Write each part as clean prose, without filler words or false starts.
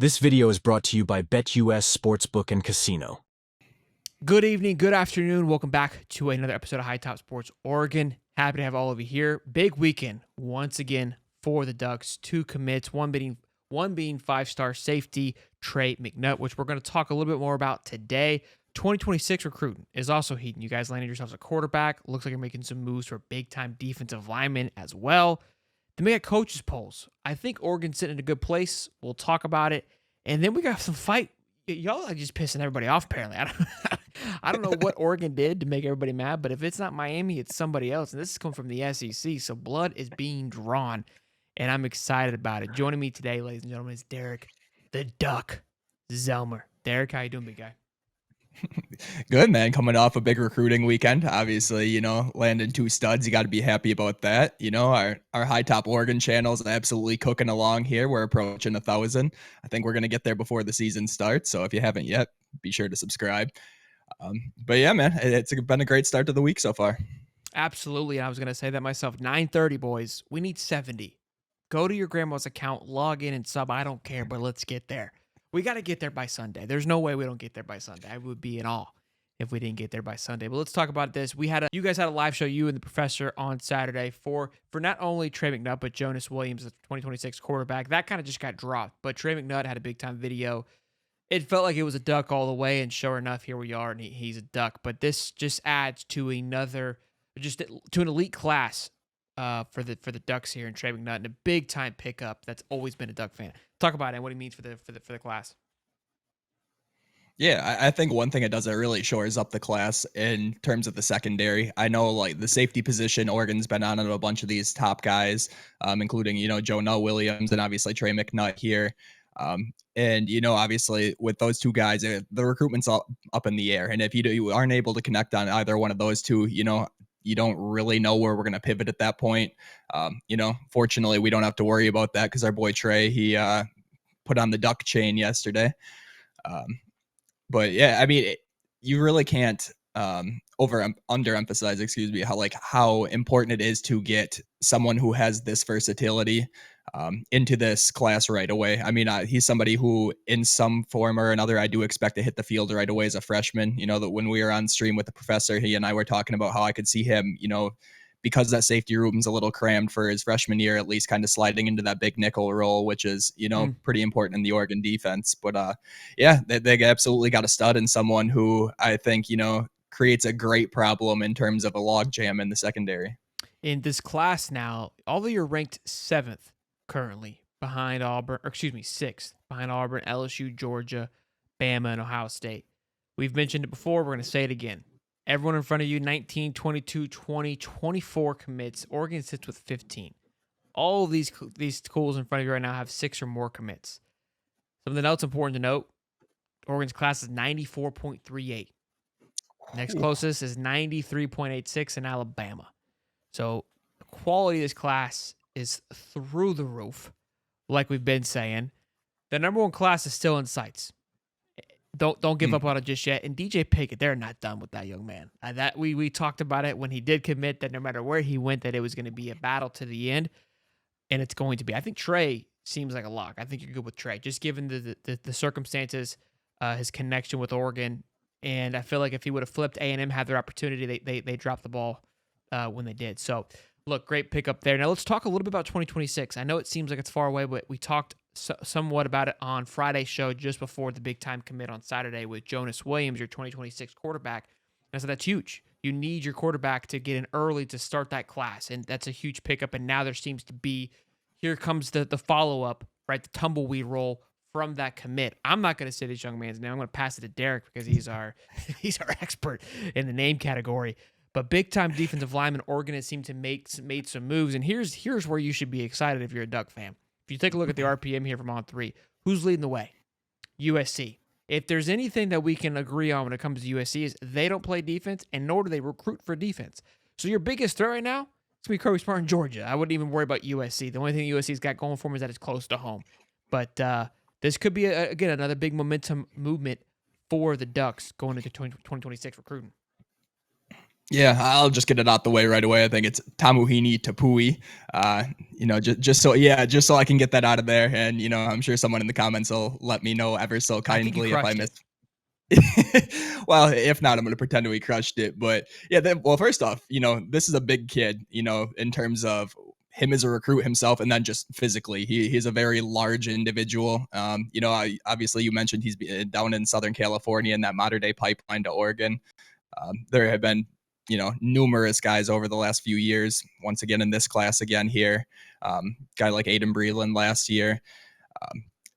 This video is brought to you by BetUS Sportsbook and Casino. Good evening, good afternoon. Welcome back to another episode of High Top Sports Oregon. Happy to have all of you here. Big weekend once again for the Ducks. Two commits, one being five-star safety Trey McNutt, which we're going to talk a little bit more about today. 2026 recruiting is also heating. You guys landed yourselves a quarterback. Looks like you're making some moves for big-time defensive linemen as well. Then we got coaches polls. I think Oregon's sitting in a good place. We'll talk about it. And then we got some fight. Y'all are just pissing everybody off, apparently. I don't know what Oregon did to make everybody mad, but if it's not Miami, it's somebody else. And this is coming from the SEC, so blood is being drawn, and I'm excited about it. Joining me today, ladies and gentlemen, is Derek, the Duck Zelmer. Derek, how you doing, big guy? Good, man. Coming off a big recruiting weekend, obviously, landing two studs. You got to be happy about that. Our High Top Oregon channel is absolutely cooking along here. We're approaching 1,000. I think we're going to get there before the season starts. So if you haven't yet, be sure to subscribe. But yeah, man, it's been a great start to the week so far. Absolutely. And I was going to say that myself. 9:30, boys. We need 70. Go to your grandma's account, log in and sub. I don't care, but let's get there. We got to get there by Sunday. There's no way we don't get there by Sunday. I would be in awe if we didn't get there by Sunday. But let's talk about this. You guys had a live show, you and the professor, on Saturday for not only Trey McNutt, but Jonas Williams, the 2026 quarterback. That kind of just got dropped. But Trey McNutt had a big-time video. It felt like it was a Duck all the way, and sure enough, here we are, and he's a Duck. But this just adds to an elite class for the Ducks here in Trey McNutt, and a big-time pickup that's always been a Duck fan. Talk about it and what he means for the class. Yeah, I think one thing it does, it really shores up the class in terms of the secondary. I know, like, the safety position, Oregon's been on a bunch of these top guys, including, Jonah Williams and obviously Trey McNutt here. And, obviously with those two guys, the recruitment's up in the air. And if you aren't able to connect on either one of those two, you don't really know where we're going to pivot at that point. Fortunately, we don't have to worry about that because our boy Trey, he put on the Duck chain yesterday. But yeah, I mean, you really can't underemphasize, how important it is to get someone who has this versatility into this class right away. I mean, he's somebody who, in some form or another, I do expect to hit the field right away as a freshman. That when we were on stream with the professor, he and I were talking about how I could see him, because that safety room's a little crammed for his freshman year, at least kind of sliding into that big nickel role, which is, pretty important in the Oregon defense. But yeah, they absolutely got a stud and someone who I think, creates a great problem in terms of a logjam in the secondary. In this class now, although you're ranked 7th currently behind Auburn, 6th behind Auburn, LSU, Georgia, Bama, and Ohio State. We've mentioned it before. We're going to say it again. Everyone in front of you, 19, 22, 20, 24 commits. Oregon sits with 15. All of these schools in front of you right now have 6 or more commits. Something else important to note, Oregon's class is 94.38. Next closest is 93.86 in Alabama. So the quality of this class is through the roof, like we've been saying. The number one class is still in sights. Don't give up on it just yet. And DJ Pickett, they're not done with that young man. That we talked about it when he did commit, that no matter where he went, that it was going to be a battle to the end, and it's going to be. I think Trey seems like a lock. I think you're good with Trey, just given the circumstances, his connection with Oregon, and I feel like if he would have flipped, A&M had their opportunity. They dropped the ball when they did. So look, great pickup there. Now let's talk a little bit about 2026. I know it seems like it's far away, but we talked somewhat about it on Friday's show just before the big-time commit on Saturday with Jonas Williams, your 2026 quarterback. And I said that's huge. You need your quarterback to get in early to start that class, and that's a huge pickup. And now there seems to be, here comes the follow-up, right, the tumbleweed roll from that commit. I'm not going to say this young man's name. I'm going to pass it to Derek because he's our expert in the name category. But big-time defensive lineman, Oregon has seemed to made some moves. And here's where you should be excited if you're a Duck fan. If you take a look at the RPM here from On 3, who's leading the way? USC. If there's anything that we can agree on when it comes to USC is they don't play defense, and nor do they recruit for defense. So your biggest threat right now is going to be Kirby Smart in Georgia. I wouldn't even worry about USC. The only thing USC's got going for them is that it's close to home. But this could be, again, another big momentum movement for the Ducks going into 2026 recruiting. Yeah, I'll just get it out the way right away. I think it's Tamuhini Tapui. Just so I can get that out of there. And I'm sure someone in the comments will let me know ever so I think you kindly if I crushed miss. it. Well, if not, I'm going to pretend we crushed it. But yeah, well, first off, this is a big kid, in terms of him as a recruit himself, and then just physically, he's a very large individual. Obviously you mentioned he's down in Southern California in that modern day pipeline to Oregon. There have been, numerous guys over the last few years. Once again, in this class again here, guy like Aiden Breland last year.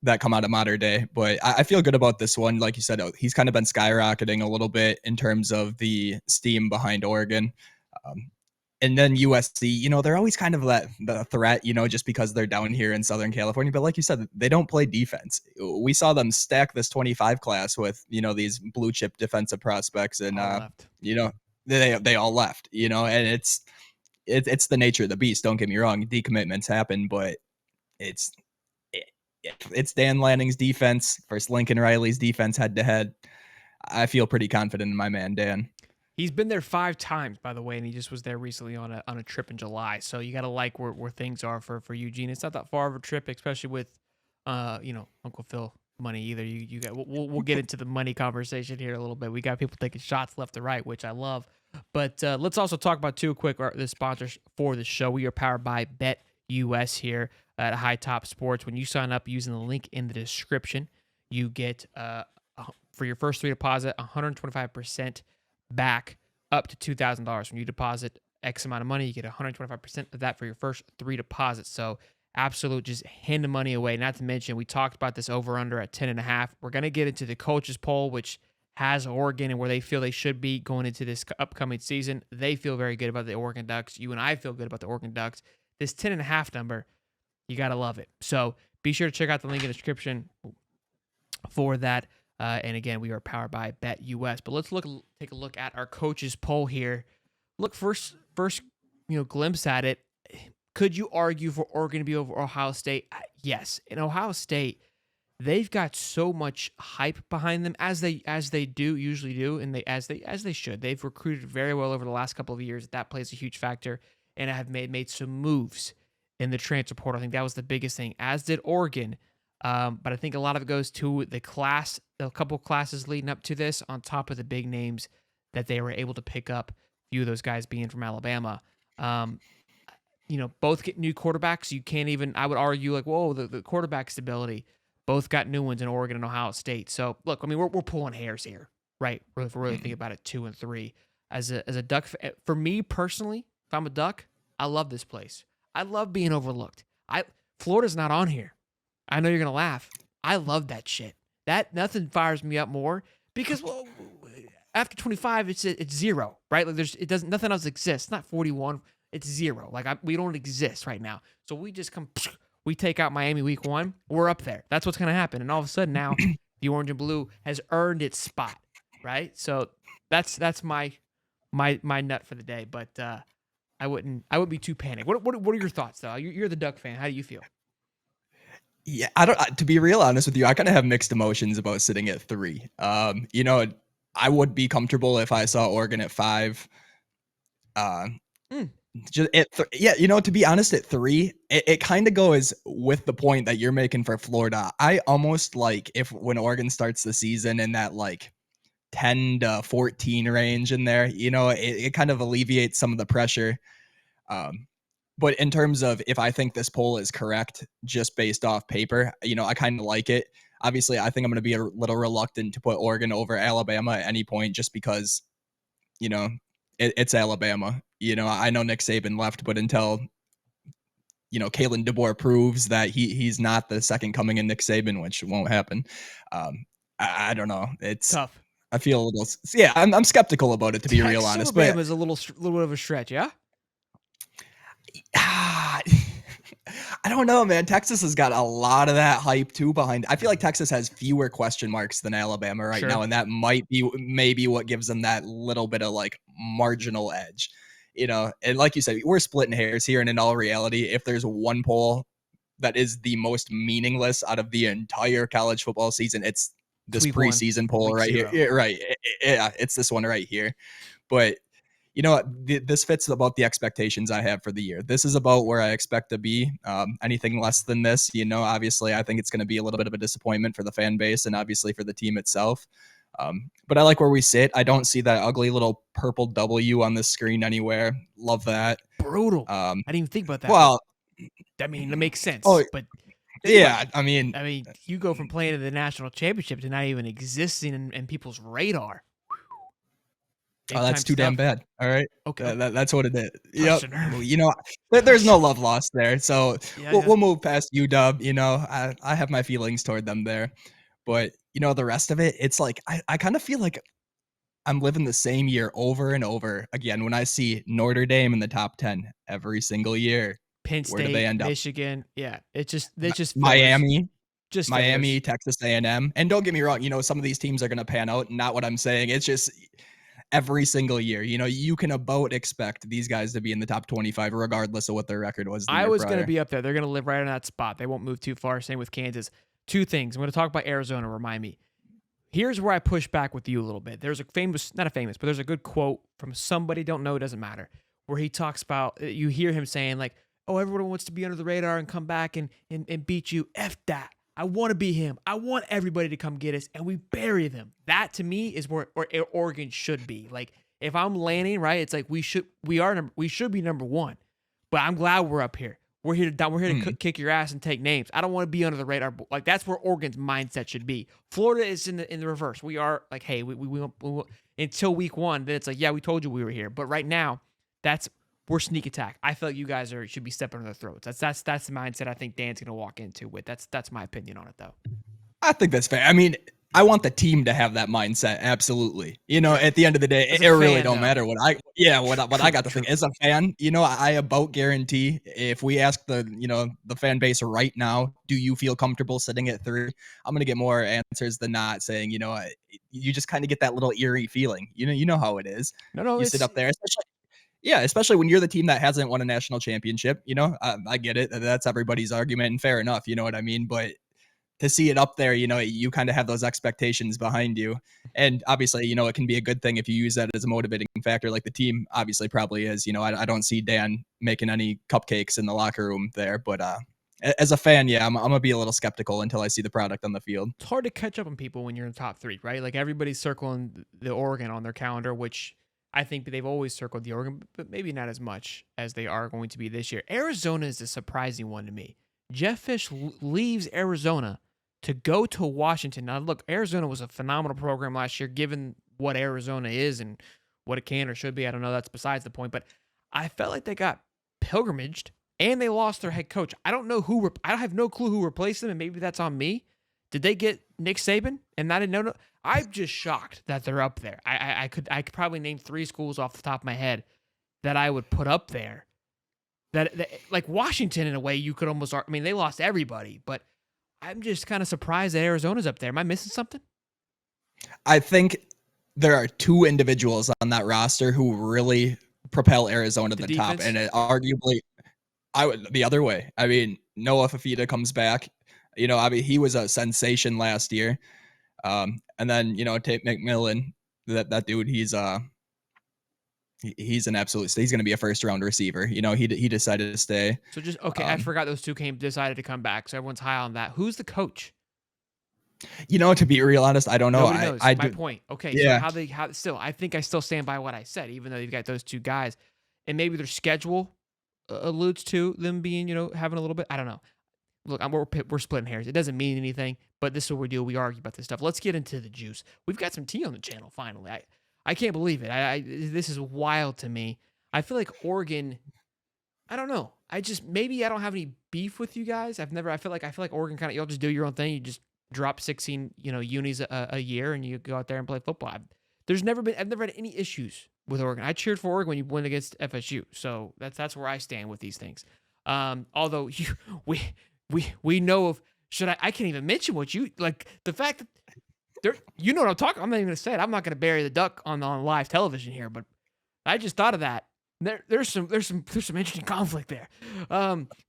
That come out of modern day. But I feel good about this one. Like you said, he's kind of been skyrocketing a little bit in terms of the steam behind Oregon. And then USC, they're always kind of the threat, just because they're down here in Southern California. But like you said, they don't play defense. We saw them stack this 25 class with, these blue chip defensive prospects, and All left. they all left, and it's the nature of the beast. Don't get me wrong, decommitments happen, but it's it's Dan Lanning's defense versus Lincoln Riley's defense head to head. I feel pretty confident in my man Dan. He's been there 5 times, by the way, and he just was there recently on a trip in July. So you got to like where things are for Eugene. It's not that far of a trip, especially with, Uncle Phil money either. You got we'll get into the money conversation here in a little bit. We got people taking shots left to right, which I love. But let's also talk about the sponsors for the show. We are powered by BetUS here at High Top Sports. When you sign up using the link in the description, you get for your first 3 deposit 125% back up to $2,000. When you deposit X amount of money, you get 125% of that for your first 3 deposits. So absolute just handing money away. Not to mention, we talked about this over under at 10.5. We're going to get into the coaches poll, which has Oregon and where they feel they should be going into this upcoming season. They feel very good about the Oregon Ducks. You and I feel good about the Oregon Ducks. This 10.5 number, you got to love it. So be sure to check out the link in the description for that. And again, we are powered by BetUS. But let's take a look at our coaches poll here. Look, first, glimpse at it. Could you argue for Oregon to be over Ohio State? Yes. In Ohio State, they've got so much hype behind them, as they usually do, and as they should. They've recruited very well over the last couple of years. That plays a huge factor, and have made some moves in the transfer portal. I think that was the biggest thing, as did Oregon. But I think a lot of it goes to the class, a couple classes leading up to this, on top of the big names that they were able to pick up, a few of those guys being from Alabama. Both get new quarterbacks. You can't even, I would argue, like, whoa, the quarterback stability. Both got new ones in Oregon and Ohio State. So, look, I mean, we're pulling hairs here, right? If we really think about it, 2 and 3. As a Duck, for me personally, if I'm a Duck, I love this place. I love being overlooked. Florida's not on here. I know you're gonna laugh. I love that shit. That nothing fires me up more, because after 25, it's 0, right? Like nothing else exists. It's not 41. It's 0. Like we don't exist right now. So we just we take out Miami week 1. We're up there. That's what's gonna happen. And all of a sudden now, the orange and blue has earned its spot, right? So that's my nut for the day. But I wouldn't be too panicked. What are your thoughts though? You're the Duck fan. How do you feel? Yeah, I don't. To be real honest with you, I kind of have mixed emotions about sitting at 3. I would be comfortable if I saw Oregon at 5. Just to be honest, at 3, it kind of goes with the point that you're making for Florida. I almost like when Oregon starts the season in that like 10 to 14 range in there, it kind of alleviates some of the pressure. But in terms of if I think this poll is correct, just based off paper, I kind of like it. Obviously, I think I'm going to be a little reluctant to put Oregon over Alabama at any point, just because, it's Alabama. I know Nick Saban left, but until, Kalen DeBoer proves that he's not the second coming of Nick Saban, which won't happen. I don't know. It's tough. I feel a little, I'm skeptical about it, to be real honest. Alabama is a little bit of a stretch, yeah? I don't know, man. Texas has got a lot of that hype too behind. I feel like Texas has fewer question marks than Alabama right now, and that might be maybe what gives them that little bit of like marginal edge. And like you said, we're splitting hairs here, and in all reality, if there's one poll that is the most meaningless out of the entire college football season, it's this preseason poll right here. Yeah, right. Yeah, it's this one right here. But you know what, this fits about the expectations I have for the year. This is about where I expect to be. Anything less than this, obviously I think it's going to be a little bit of a disappointment for the fan base and obviously for the team itself. But I like where we sit. I don't see that ugly little purple W on the screen anywhere. Love that. Brutal. I didn't even think about that. Well, I mean, it makes sense. oh, But yeah, I mean, you go from playing in the national championship to not even existing in people's radar. Oh, that's too damn bad. All right. Okay. That's what it is. Yep. There's no love lost there. So Yeah, we'll move past UW. I have my feelings toward them there. But, the rest of it, it's like I kind of feel like I'm living the same year over and over again when I see Notre Dame in the top 10 every single year. Penn State, where do they end up? Michigan. Yeah, it just Miami. Just Miami, Texas A&M. And don't get me wrong, some of these teams are going to pan out. Not what I'm saying. It's just every single year, you can about expect these guys to be in the top 25 regardless of what their record was. I was going to be up there. They're going to live right on that spot. They won't move too far. Same with Kansas. Two things. I'm going to talk about Arizona. Remind me. Here's where I push back with you a little bit. There's but there's a good quote from somebody, don't know, it doesn't matter, where he talks about, you hear him saying like, oh, everyone wants to be under the radar and come back and beat you. F that. I want to be him. I want everybody to come get us, and we bury them. That to me is where Oregon should be. Like if I'm landing right, it's like we should be number one. But I'm glad we're up here. We're here to kick your ass and take names. I don't want to be under the radar. Like that's where Oregon's mindset should be. Florida is in the reverse. We are like, hey, we until week one. Then it's like, yeah, we told you we were here. But right now, we're sneak attack. I feel like you guys should be stepping on their throats. That's the mindset I think Dan's gonna walk into with. That's my opinion on it though. I think that's fair. I mean, I want the team to have that mindset. Absolutely. At the end of the day, it really don't matter what I got to think as a fan. I about guarantee if we ask the fan base right now, do you feel comfortable sitting at 3? I'm gonna get more answers than not saying, you just kind of get that little eerie feeling. You know how it is. No, you sit up there, especially when you're the team that hasn't won a national championship. I get it. That's everybody's argument, and fair enough. You know what I mean? But to see it up there, you kind of have those expectations behind you. And obviously, it can be a good thing if you use that as a motivating factor, like the team obviously probably is. I don't see Dan making any cupcakes in the locker room there. But as a fan, yeah, I'm going to be a little skeptical until I see the product on the field. It's hard to catch up on people when you're in the top 3, right? Like everybody's circling the Oregon on their calendar, which I think they've always circled the Oregon, but maybe not as much as they are going to be this year. Arizona is a surprising one to me. Jeff Fish leaves Arizona to go to Washington. Now, look, Arizona was a phenomenal program last year, given what Arizona is and what it can or should be. I don't know. That's besides the point. But I felt like they got pilgrimaged and they lost their head coach. I don't know I have no clue who replaced them, and maybe that's on me. Did they get Nick Saban? And I didn't know. I'm just shocked that they're up there. I could probably name 3 schools off the top of my head that I would put up there. That like Washington, in a way, you could almost. I mean, they lost everybody, but I'm just kind of surprised that Arizona's up there. Am I missing something? I think there are 2 individuals on that roster who really propel Arizona to the top, and it arguably, the other way. I mean, Noah Fafita comes back. He was a sensation last year. And then, Tate McMillan, that dude, he's an absolute, he's going to be a first round receiver. He decided to stay. So I forgot those 2 decided to come back. So everyone's high on that. Who's the coach? To be real honest, I don't know. Nobody knows. My point. Okay. Yeah. So I think I still stand by what I said, even though you've got those 2 guys, and maybe their schedule alludes to them being, having a little bit, I don't know. Look, we're splitting hairs. It doesn't mean anything, but this is what we do. We argue about this stuff. Let's get into the juice. We've got some tea on the channel, finally. I can't believe it. This is wild to me. I feel like Oregon, I don't know. Maybe I don't have any beef with you guys. I feel like Oregon kind of, you'll just do your own thing. You just drop 16, unis a year and you go out there and play football. I've never had any issues with Oregon. I cheered for Oregon when you went against FSU. So that's where I stand with these things. Although we know of, I can't even mention what you like, the fact that you know what I'm talking. I'm not even gonna say it. I'm not gonna bury the duck on live television here, but I just thought of that. There's some interesting conflict there.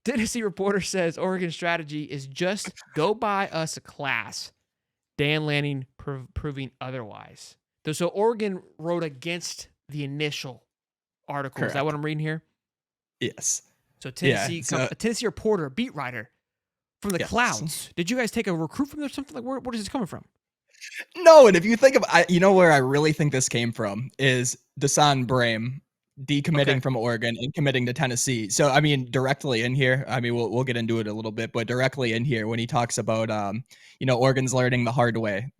Tennessee Reporter says Oregon's strategy is just go buy us a class. Dan Lanning proving otherwise. So Oregon wrote against the initial article. Is that what Correct. I'm reading here? Yes. So Yeah. Tennessee, So a Tennessee reporter, beat writer from the yes. clouds. Did you guys take a recruit from there or something? Like, where is this coming from? No, and if you think of, you know where I really think this came from is Desan Brame decommitting Okay. from Oregon and committing to Tennessee. So I mean, directly in here, I mean, we'll get into it a little bit, but directly in here when he talks about, Oregon's learning the hard way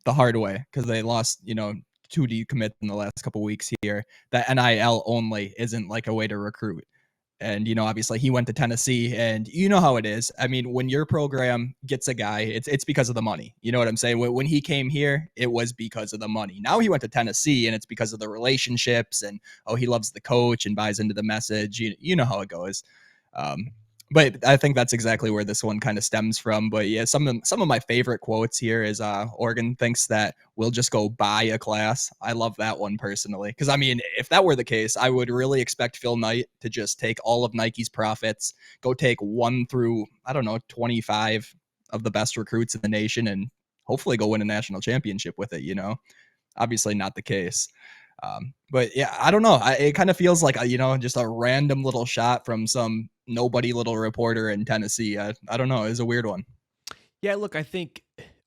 because they lost, two decommits in the last couple weeks here. That NIL only isn't like a way to recruit. And obviously he went to Tennessee, and you know how it is. I mean, when your program gets a guy, it's because of the money. You know what I'm saying? When he came here, it was because of the money. Now he went to Tennessee, and it's because of the relationships, and he loves the coach and buys into the message. You know how it goes. Um, but I think that's exactly where this one kind of stems from. But yeah, some of my favorite quotes here is Oregon thinks that we'll just go buy a class. I love that one personally because I mean, if that were the case, I would really expect Phil Knight to just take all of Nike's profits, go take 1 through 25 of the best recruits in the nation, and hopefully go win a national championship with it. Obviously not the case. But yeah, I don't know. It kind of feels like just a random little shot from some nobody little reporter in Tennessee. I don't know. It's a weird one. Yeah, look, I think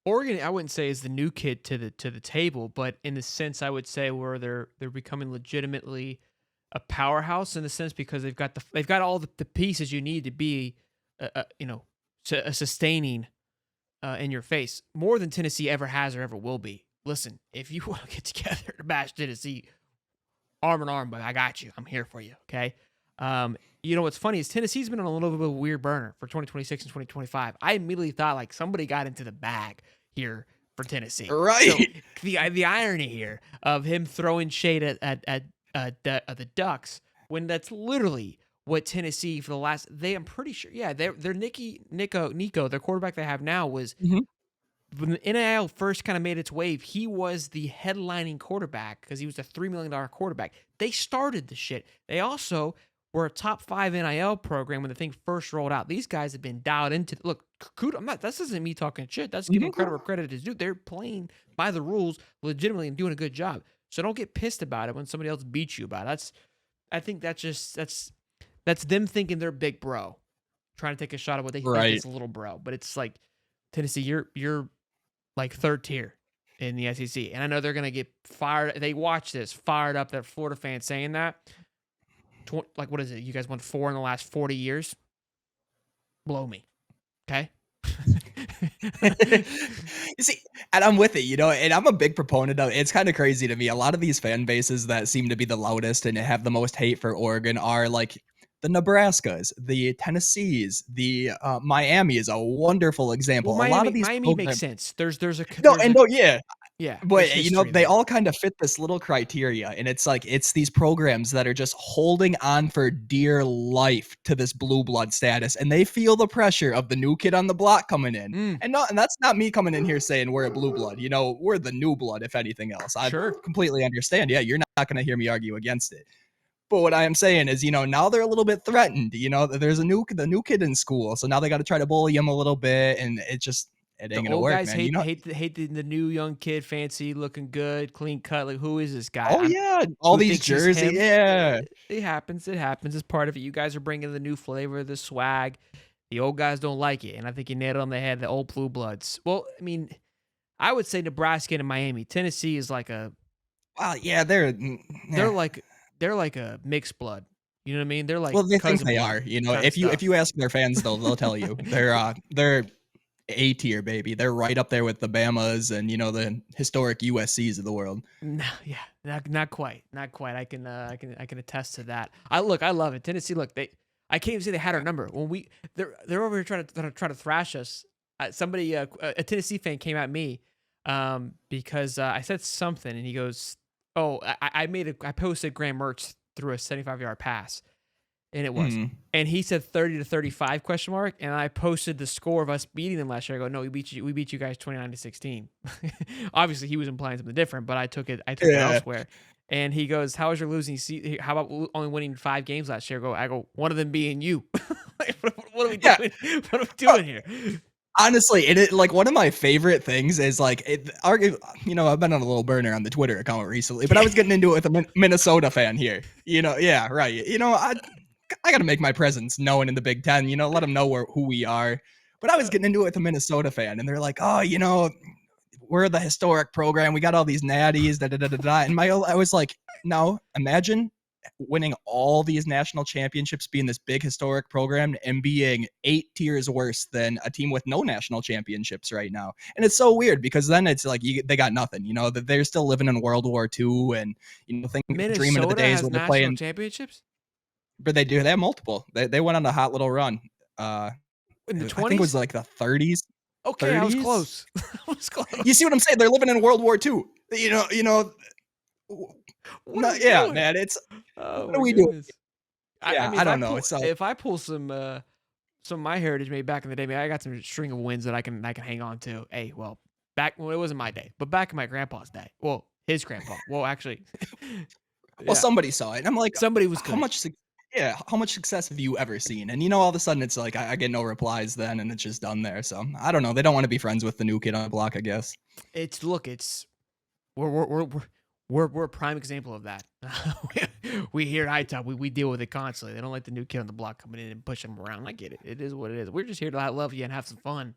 Oregon, I wouldn't say is the new kid to the table, but in the sense I would say where they're becoming legitimately a powerhouse in the sense because they've got all the pieces you need to be, a sustaining in your face more than Tennessee ever has or ever will be. Listen, if you want to get together to bash Tennessee arm in arm, but I got you. I'm here for you. Okay. What's funny is Tennessee's been on a little bit of a weird burner for 2026 and 2025. I immediately thought like somebody got into the bag here for Tennessee. Right. So the irony here of him throwing shade at the Ducks when that's literally what Tennessee for the last. I'm pretty sure. Yeah, they're Nico, their quarterback they have now was. Mhm. When the NIL first kind of made its wave, he was the headlining quarterback because he was a $3 million quarterback. They started the shit. They also were a top 5 NIL program when the thing first rolled out. These guys have been dialed into. Look, this isn't me talking shit. That's giving credit where credit is due. They're playing by the rules legitimately and doing a good job. So don't get pissed about it when somebody else beats you about it. I think that's them thinking they're big bro, trying to take a shot at what they think is a little bro. But it's like Tennessee, you're like third tier in the SEC. And I know they're going to get fired. They watch this, fired up that Florida fan saying that. What is it? You guys won 4 in the last 40 years? Blow me. Okay? You see, and I'm with it, and I'm a big proponent of it's kind of crazy to me. A lot of these fan bases that seem to be the loudest and have the most hate for Oregon are like the Nebraskas, the Tennessees, the Miami is a wonderful example. Well, A lot of these Miami makes sense. Yeah, but history they there. all kind of fit this little criteria, and it's like it's these programs that are just holding on for dear life to this blue blood status, and they feel the pressure of the new kid on the block coming in. And that's not me coming in here saying we're a blue blood. We're the new blood, if anything else. I completely understand. Yeah, you're not going to hear me argue against it. But what I am saying is, now they're a little bit threatened. There's the new kid in school, so now they got to try to bully him a little bit, and it ain't The gonna old work, guys man. hate the new young kid, fancy, looking good, clean cut. Like, who is this guy? Oh yeah, all who these thinks he's jerseys. him? Yeah, It happens. It happens. It's part of it. You guys are bringing the new flavor, the swag. The old guys don't like it, and I think you nailed it on the head. The old blue bloods. Well, I mean, I would say Nebraska and Miami. Tennessee is like a. wow, yeah, they're Like a mixed blood. You know what I mean? They're like well, they think cousin they blood are. kinda If stuff. you ask their fans, they'll tell you they're A tier, baby. They're right up there with the Bamas and the historic USCs of the world. No, yeah, not quite, not quite. I can attest to that. I love it. Tennessee, look, I can't even say they had our number when they're over here trying to thrash us. Somebody, a Tennessee fan, came at me because I said something, and he goes, "Oh, I posted Graham Mertz through a 75-yard pass." And it was. And he said 30-35 question mark. And I posted the score of us beating them last year. I go, no, we beat you guys 29-16. Obviously he was implying something different, but I took it elsewhere. And he goes, how was your losing season? How about only winning 5 games last year? I go, one of them being you. What are we doing? What are we doing here? Honestly, like one of my favorite things is like, I've been on a little burner on the Twitter account recently, but I was getting into it with a Minnesota fan here. Yeah, right. I got to make my presence known in the Big Ten. Let them know who we are. But I was getting into it with a Minnesota fan, and they're like, "Oh, we're the historic program. We got all these natties." Da da da da da. And I was like, "No, imagine winning all these national championships, being this big historic program, and being 8 tiers worse than a team with no national championships right now." And it's so weird because then it's like they got nothing. That they're still living in World War II, and dreaming of the Minnesota days has when they're national playing. championships But they do. They have multiple. They went on a hot little run. in the I think it was 20s. like the 30s. Okay, I was 30s. close. I was close. You see what I'm saying? They're living in World War II. What are we Yeah, doing? man. It's Oh what my are we doing? goodness. Yeah, I mean, I don't know. So if I pull some of my heritage made back in the day, man, I got some string of wins that I can hang on to. Hey, well, it wasn't my day, but back in my grandpa's day. Well, his grandpa. Well, actually, well, somebody saw it, and I'm like, somebody was how good. much? Yeah, how much success have you ever seen? And all of a sudden, it's like I get no replies then, and it's just done there. So I don't know. They don't want to be friends with the new kid on the block, I guess. We're a prime example of that. We here at High Top, we deal with it constantly. They don't like the new kid on the block coming in and pushing them around. I get it. It is what it is. We're just here to love you and have some fun.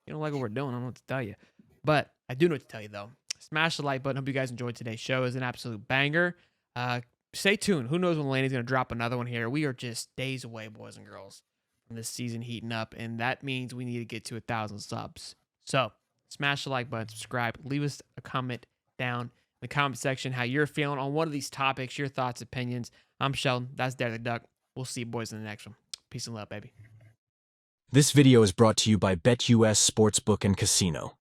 You don't like what we're doing, I don't know what to tell you. But I do know what to tell you, though. Smash the like button. Hope you guys enjoyed today's show. It's an absolute banger. Stay tuned. Who knows when Laney's going to drop another one here. We are just days away, boys and girls, from this season heating up, and that means we need to get to 1,000 subs. So smash the like button, subscribe, leave us a comment down in the comment section how you're feeling on one of these topics, your thoughts, opinions. I'm Sheldon. That's Derek the Duck. We'll see you boys in the next one. Peace and love, baby. This video is brought to you by BetUS Sportsbook and Casino.